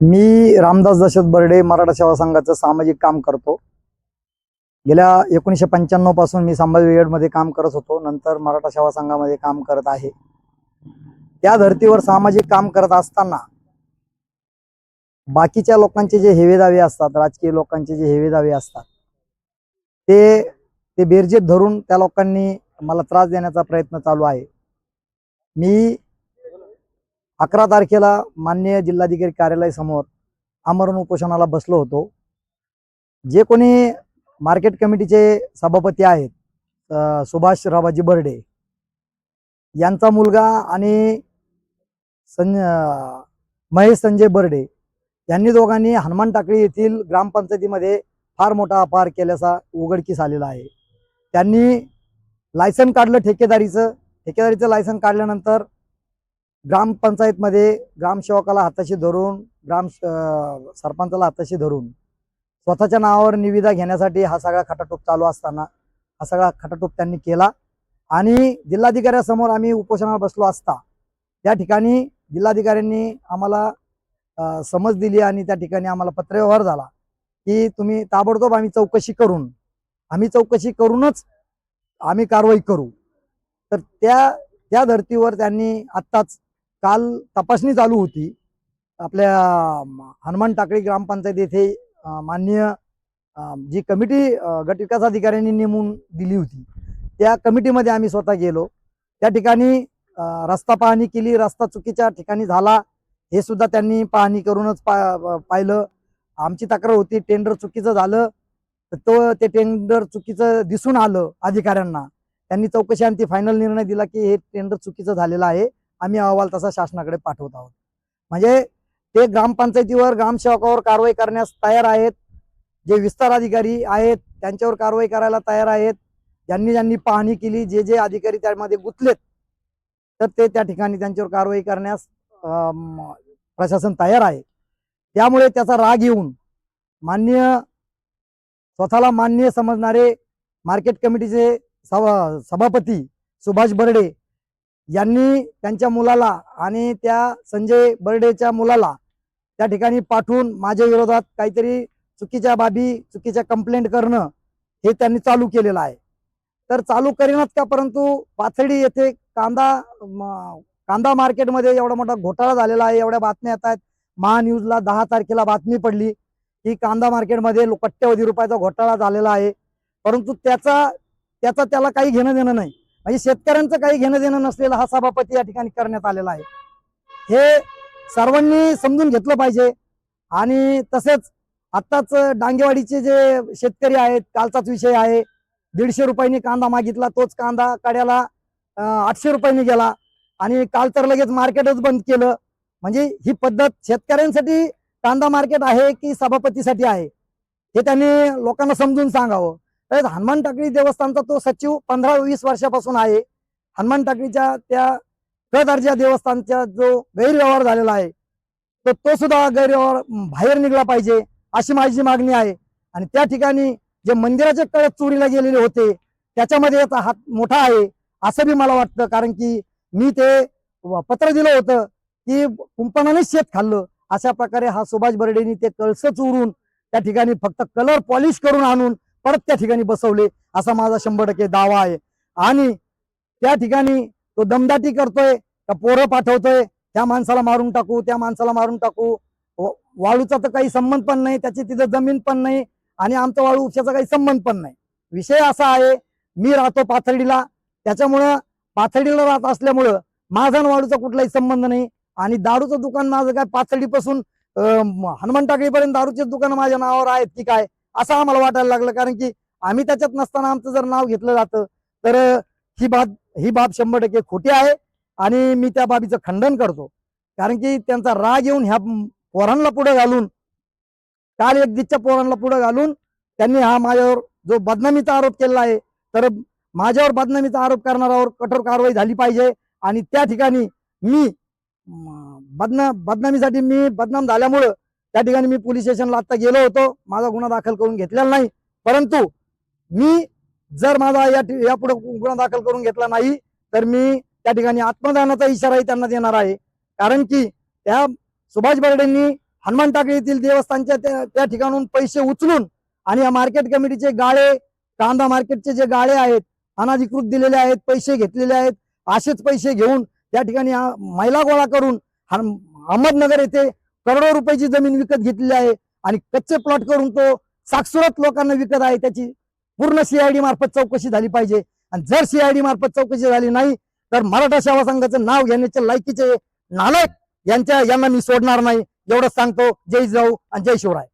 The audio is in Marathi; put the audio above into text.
मी रामदास दशरथ बर्डे मराठा सेवा संघाचं सामाजिक काम करतो। गेल्या 1995 पासून मी संभाजी ब्रिगेडमध्ये काम करत होतो। नंतर मराठा सेवा संघामध्ये काम करत आहे। त्या धर्तीवर सामाजिक काम करत असताना बाकीच्या लोकांचे जे हेवेदावे असतात, राजकीय लोकांचे जे हेवेदावे असतात, ते बेरजेत धरून त्या लोकांनी मला त्रास देण्याचा प्रयत्न चालू आहे। मी 11 तारखेला माननीय जिल्हाधिकारी कार्यालय समोर आमरण उपोषणाला बसलो होतो। जे कोणी मार्केट कमिटीचे सभापती आहेत, सुभाष रावाजी बर्डे यांचा मुलगा आणि महेश संजय बर्डे यांनी दोघांनी हनुमान टाकळी येथील ग्रामपंचायतीमध्ये फार मोठा अपहार केल्याचा उघडकीस आलेला आहे। त्यांनी लायसन काढलं ठेकेदारीचं लायसन काढल्यानंतर ग्रामपंचायतमध्ये ग्रामसेवकाला हाताशी धरून, सरपंचाला हाताशी धरून स्वतःच्या नावावर निविदा घेण्यासाठी हा सगळा खटाटोप चालू असताना हा सगळा खटाटोप त्यांनी केला। आणि जिल्हाधिकाऱ्यासमोर आम्ही उपोषणाला बसलो असता त्या ठिकाणी जिल्हाधिकाऱ्यांनी आम्हाला समज दिली आणि त्या ठिकाणी आम्हाला पत्रव्यवहार झाला की तुम्ही ताबडतोब आम्ही चौकशी करूनच आम्ही कारवाई करू। तर त्या धर्तीवर त्यांनी आत्ताच काल तपासणी चालू होती आपल्या हनुमान टाकळी ग्रामपंचायत येथे माननीय जी कमिटी गट विकास अधिकाऱ्यांनी नेमून दिली होती त्या कमिटीमध्ये आम्ही स्वतः गेलो। त्या ठिकाणी रस्ता पाहणी केली, रस्ता चुकीच्या ठिकाणी झाला हे सुद्धा त्यांनी पाहणी करूनच पाहिलं। आमची तक्रार होती टेंडर चुकीचं झालं, तर ते टेंडर चुकीचं दिसून आलं अधिकाऱ्यांना। त्यांनी चौकशी आणि फायनल निर्णय दिला की हे टेंडर चुकीचं झालेलं आहे, आम्ही अहवाल तसा शासनाकडे पाठवत आहोत। म्हणजे ते ग्रामपंचायतीवर ग्रामसेवकावर कारवाई करण्यास तयार आहेत, जे विस्तार अधिकारी आहेत त्यांच्यावर कारवाई करायला तयार आहेत। ज्यांनी पाहणी केली, जे अधिकारी त्यामध्ये गुंतलेत, तर ते त्या ठिकाणी त्यांच्यावर कारवाई करण्यास प्रशासन तयार आहे। त्यामुळे त्याचा राग येऊन स्वतःला मान्य समजणारे मार्केट कमिटीचे सभापती सुभाष बर्डे यांनी त्यांच्या मुलाला आणि त्या संजय बर्डेच्या मुलाला त्या ठिकाणी पाठवून माझ्या विरोधात काहीतरी चुकीच्या कंप्लेंट करणं हे त्यांनी चालू केलेलं आहे। तर चालू करीनच का, परंतु पाथर्डी येथे कांदा मार्केटमध्ये एवढा मोठा घोटाळा झालेला आहे। एवढ्या बातम्या येत आहेत, महान्यूजला 10 तारखेला बातमी पडली की कांदा मार्केटमध्ये कोट्यवधी रुपयाचा घोटाळा झालेला आहे, परंतु त्याला काही घेणं देणं नाही। म्हणजे शेतकऱ्यांचं काही घेणं देणं नसलेला हा सभापती या ठिकाणी करण्यात आलेला आहे, हे सर्वांनी समजून घेतलं पाहिजे। आणि तसेच आत्ताच डांगेवाडीचे जे शेतकरी आहेत, कालचाच विषय आहे, 150 रुपयांनी कांदा मागितला, तोच कांदा कड्याला 800 रुपयांनी गेला आणि काल तर लगेच मार्केटच बंद केलं। म्हणजे ही पद्धत शेतकऱ्यांसाठी कांदा मार्केट आहे की सभापतीसाठी आहे हे त्यांनी लोकांना समजून सांगावं। तर हनुमान टाकळी देवस्थानचा तो सचिव 15-20 वर्षापासून आहे। हनुमान टाकळीच्या त्या क दर्जा देवस्थानचा जो गैरव्यवहार झालेला आहे तो सुद्धा गैरव्यवहार बाहेर निघला पाहिजे अशी माझी मागणी आहे। आणि त्या ठिकाणी जे मंदिराचे कळस चोरीला गेलेले होते त्याच्यामध्ये याचा हात मोठा आहे असं बी मला वाटतं, कारण की मी ते पत्र दिलं होतं की कुंपणानेच शेत खाल्लं। अशा प्रकारे हा सुभाष बर्डेंनी ते कळस चोरून त्या ठिकाणी फक्त कलर पॉलिश करून आणून परत त्या ठिकाणी बसवले असा माझा 100% दावा आहे। आणि त्या ठिकाणी तो दमदाटी करतोय का पोरं पाठवतोय, त्या माणसाला मारून टाकू, त्या माणसाला मारून टाकू। वाळूचा तर काही संबंध पण नाही, त्याची तिथं जमीन पण नाही आणि आमचा वाळू उपशाचा काही संबंध पण नाही। विषय असा आहे, मी राहतो पाथर्डीला, त्याच्यामुळं पाथर्डीला राहत असल्यामुळं माझा वाळूचा कुठलाही संबंध नाही। आणि दारूचं दुकान माझं काय पाथर्डीपासून हनुमान टाकळीपर्यंत दारूचे दुकान माझ्या नावावर आहेत की काय असं आम्हाला वाटायला लागलं, कारण की आम्ही त्याच्यात नसताना आमचं जर नाव घेतलं जातं तर ही बाब 100% खोटी आहे आणि मी त्या बाबीचं खंडन करतो। कारण की त्यांचा राग येऊन ह्या पोरांना पुढे घालून, काल एक दिसच्या पोरांना पुढे घालून त्यांनी हा माझ्यावर जो बदनामीचा आरोप केला आहे, तर माझ्यावर बदनामीचा आरोप करणाऱ्यावर कठोर कारवाई झाली पाहिजे। आणि त्या ठिकाणी मी बदनामीसाठी मी बदनाम झाल्यामुळं त्या ठिकाणी मी पोलीस स्टेशनला आता गेलो होतो, माझा गुन्हा दाखल करून घेतलेला नाही। परंतु मी जर माझा यापुढे गुन्हा दाखल करून घेतला नाही तर मी त्या ठिकाणी आत्मदानाचा इशाराही त्यांना देणार आहे। कारण की त्या सुभाष बर्डेंनी हनुमान टाकळी येथील देवस्थानच्या त्या ठिकाणून पैसे उचलून आणि या मार्केट कमिटीचे गाळे, कांदा मार्केटचे जे गाळे आहेत अनाधिकृत दिलेले आहेत, पैसे घेतलेले आहेत, असेच पैसे घेऊन त्या ठिकाणी महिला गोळा करून अहमदनगर येथे करोडो रुपयाची जमीन विकत घेतलेली आहे आणि कच्चे प्लॉट करून तो साक्षरत लोकांना विकत आहे. त्याची पूर्ण सीआयडी मार्फत चौकशी झाली पाहिजे आणि जर सीआयडी मार्फत चौकशी झाली नाही तर मराठा सेवा संघाचं नाव घेण्याचे लायकीचे नालायक यांना मी सोडणार नाही. एवढंच सांगतो. जय जिजाऊ आणि जय शिवराय.